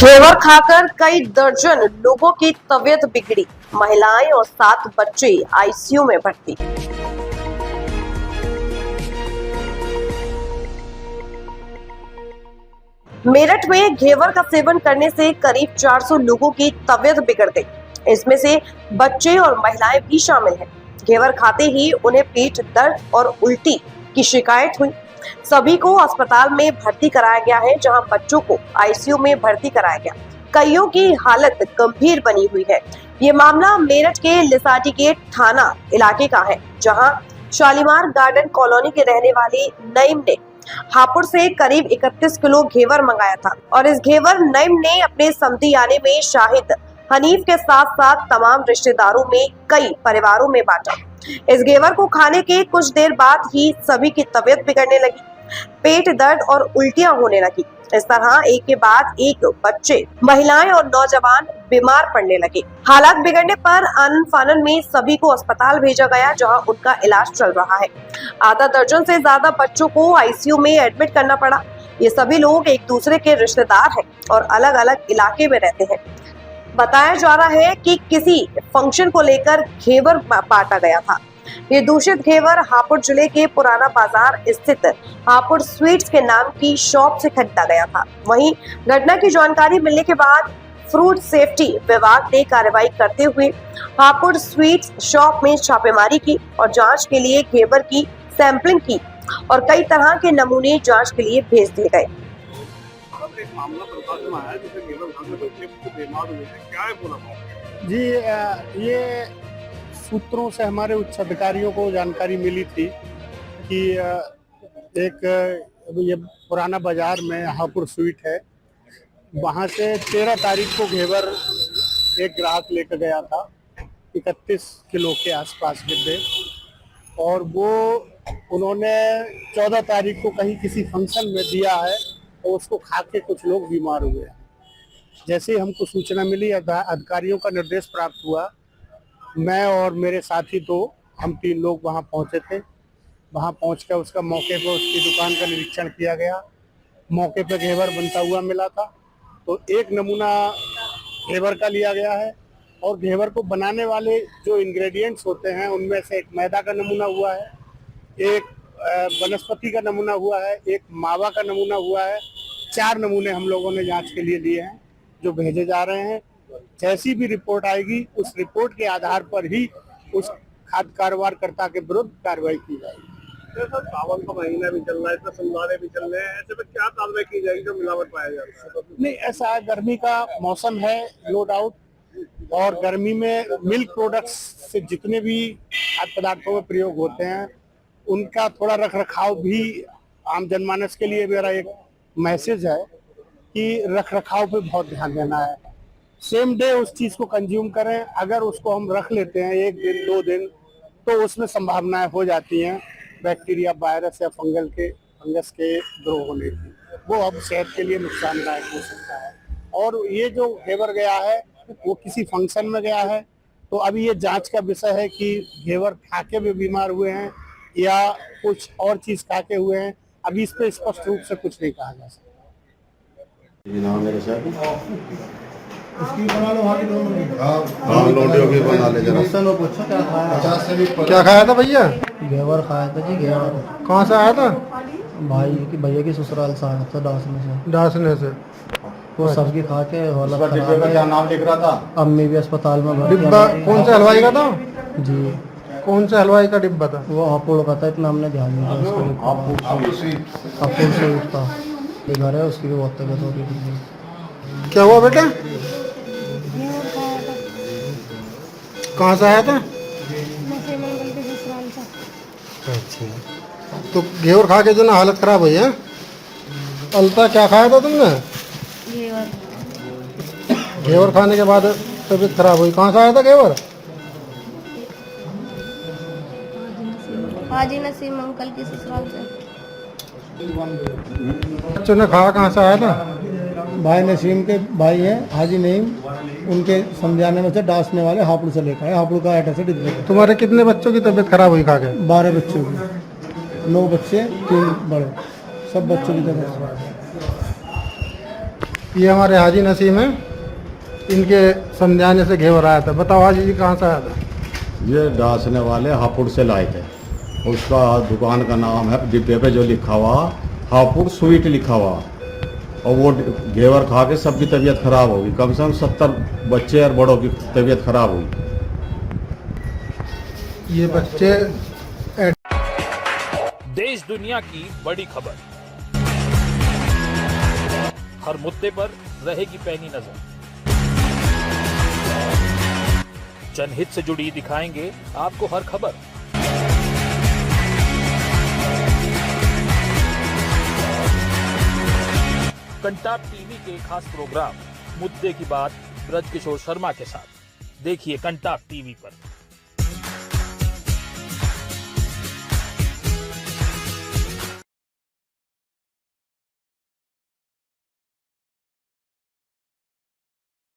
घेवर खाकर कई दर्जन लोगों की तबीयत बिगड़ी, महिलाएं और 7 बच्चे आईसीयू में भर्ती। मेरठ में घेवर का सेवन करने से करीब 400 लोगों की तबीयत बिगड़ गई। इसमें से बच्चे और महिलाएं भी शामिल हैं। घेवर खाते ही उन्हें पेट दर्द और उल्टी की शिकायत हुई। सभी को अस्पताल में भर्ती कराया गया है, जहां बच्चों को आईसीयू में भर्ती कराया गया। कईयों की हालत गंभीर बनी हुई है। ये मामला मेरठ के लिसाटी गेट थाना इलाके का है, जहां शालीमार गार्डन कॉलोनी के रहने वाले नईम ने हापुड़ से करीब 31 किलो घेवर मंगाया था और इस घेवर नईम ने अपने समधियाने में शाहिद हनीफ के साथ साथ तमाम रिश्तेदारों में कई परिवारों में बांटा। इस घेवर को खाने के कुछ देर बाद ही सभी की तबीयत बिगड़ने लगी, पेट दर्द और उल्टियां होने लगी। इस तरह एक के बाद एक बच्चे, महिलाएं और नौजवान बीमार पड़ने लगे। हालात बिगड़ने पर आनन फानन में सभी को अस्पताल भेजा गया, जहां उनका इलाज चल रहा है। आधा दर्जन से ज्यादा बच्चों को आईसीयू में एडमिट करना पड़ा। ये सभी लोग एक दूसरे के रिश्तेदार हैं और अलग अलग इलाके में रहते हैं। बताया जा रहा है कि किसी फंक्शन को लेकर घेवर बांटा गया था। ये दूषित घेवर हापुड़ जिले के पुराना बाजार स्थित हापुड़ स्वीट्स के नाम की शॉप से खरीदा गया था। वहीं घटना की जानकारी मिलने के बाद फूड सेफ्टी विभाग ने कार्रवाई करते हुए हापुड़ स्वीट्स शॉप में छापेमारी की और जांच के लिए घेवर की सैंपलिंग की और कई तरह के नमूने जांच के लिए भेज दिए गए। जी, ये सूत्रों से हमारे उच्च अधिकारियों को जानकारी मिली थी कि एक ये पुराना बाजार में हापुड़ स्वीट है, वहाँ से 13 तारीख को घेवर एक ग्राहक लेकर गया था 31 किलो के आसपास डिब्बे, और वो उन्होंने 14 तारीख को कहीं किसी फंक्शन में दिया है और उसको खा के कुछ लोग बीमार हुए। जैसे ही हमको सूचना मिली, अधिकारियों का निर्देश प्राप्त हुआ, मैं और मेरे साथी हम 3 लोग वहां पहुंचे थे। वहां पहुंचकर उसका मौके पर उसकी दुकान का निरीक्षण किया गया। मौके पर घेवर बनता हुआ मिला था, तो एक नमूना घेवर का लिया गया है और घेवर को बनाने वाले जो इंग्रेडिएंट्स होते हैं उनमें से एक मैदा का नमूना हुआ है, एक वनस्पति का नमूना हुआ है, एक मावा का नमूना हुआ है। 4 नमूने हम लोगों ने जाँच के लिए लिए हैं, जो भेजे जा रहे हैं। जैसी भी रिपोर्ट आएगी, उस रिपोर्ट के आधार पर ही उस खाद्य कारोबारकर्ता के विरुद्ध कार्रवाई की जाएगी। सावन का महीना भी चल रहा है, इसमें समझाने भी चल रहे हैं, ऐसे में क्या कार्रवाई की जाएगी जो मिलावट पाया जाता है? नहीं, ऐसा है, गर्मी का मौसम है, नो डाउट, और गर्मी में मिल्क प्रोडक्ट्स से जितने भी खाद्य पदार्थों में प्रयोग होते हैं उनका थोड़ा रख रखाव भी आम जनमानस के लिए मेरा एक मैसेज है कि रख रखाव पे बहुत ध्यान देना है। सेम डे उस चीज को कंज्यूम करें। अगर उसको हम रख लेते हैं 1 दिन 2 दिन, तो उसमें संभावनाएं हो जाती हैं बैक्टीरिया, वायरस या फंगस के ग्रो होने की। वो अब सेहत के लिए नुकसानदायक हो सकता है। और ये जो घेवर गया है वो किसी फंक्शन में गया है, तो अभी ये जांच का विषय है कि घेवर खाके में बीमार हुए हैं या कुछ और चीज खाके हुए हैं। अभी इस पे स्पष्ट रूप से कुछ नहीं कहा जा सकता। उसकी बना लो, वहाँ की दोनों हाँ, लोटियों की बना ले जरा। पूछो क्या खाया? क्या खाया था भैया? घेवर खाया था जी, घेवर। कहाँ से आया था? भैया की ससुराल से आया था, डासने से। वो सबकी खा के हालत खराब है। क्या नाम लिख रहा था? अम्मी भी अस्पताल में भर्ती। डिब्बा कौन से हलवाई का था जी? कौन से हलवाई का डिब्बा था? वो हापुड़ का था, इतना हमने ध्यान नहीं दिया। हापुड़ से उठता ये घर है, उसकी भी बहुत तबियत हो रही थी। क्या हुआ बेटा? कहाँ से आया था? अच्छा, तो घेवर खा के जो ना हालत खराब हुई है। अलता, क्या खाया था तुमने? घेवर खाने के बाद तबीयत खराब हुई। कहाँ से आया था घेवर? हाजी नसीम अंकल की ससुराल से। बच्चों ने खाया, कहाँ से आया था? भाई नसीम के भाई हैं हाजी नईम, उनके समझाने में से डांसने वाले हापुड़ से लेकर आए। हापुड़ का एड्रेस है। तुम्हारे कितने बच्चों की तबीयत खराब हुई खा के? 12 बच्चों की, 9 बच्चे 3 बड़े, सब बच्चों की तबीयत खराब है। ये हमारे हाजी नसीम हैं, इनके समझाने से घेवर आया था। बताओ हाजी जी कहाँ से आया था? ये डांसने वाले हापुड़ से लाए थे। उसका दुकान का नाम है, डिब्बे पे जो लिखा हुआ हापुड़ स्वीट लिखा हुआ, और वो घेवर खा के सबकी तबीयत खराब होगी। कम से कम 70 बच्चे और बड़ों की तबीयत खराब हुई। ये बच्चे देश दुनिया की बड़ी खबर, हर मुद्दे पर रहेगी पैनी नजर। जनहित से जुड़ी दिखाएंगे आपको हर खबर। कंटाप टीवी के खास प्रोग्राम मुद्दे की बात ब्रजकिशोर शर्मा के साथ देखिए कंटाप टीवी पर।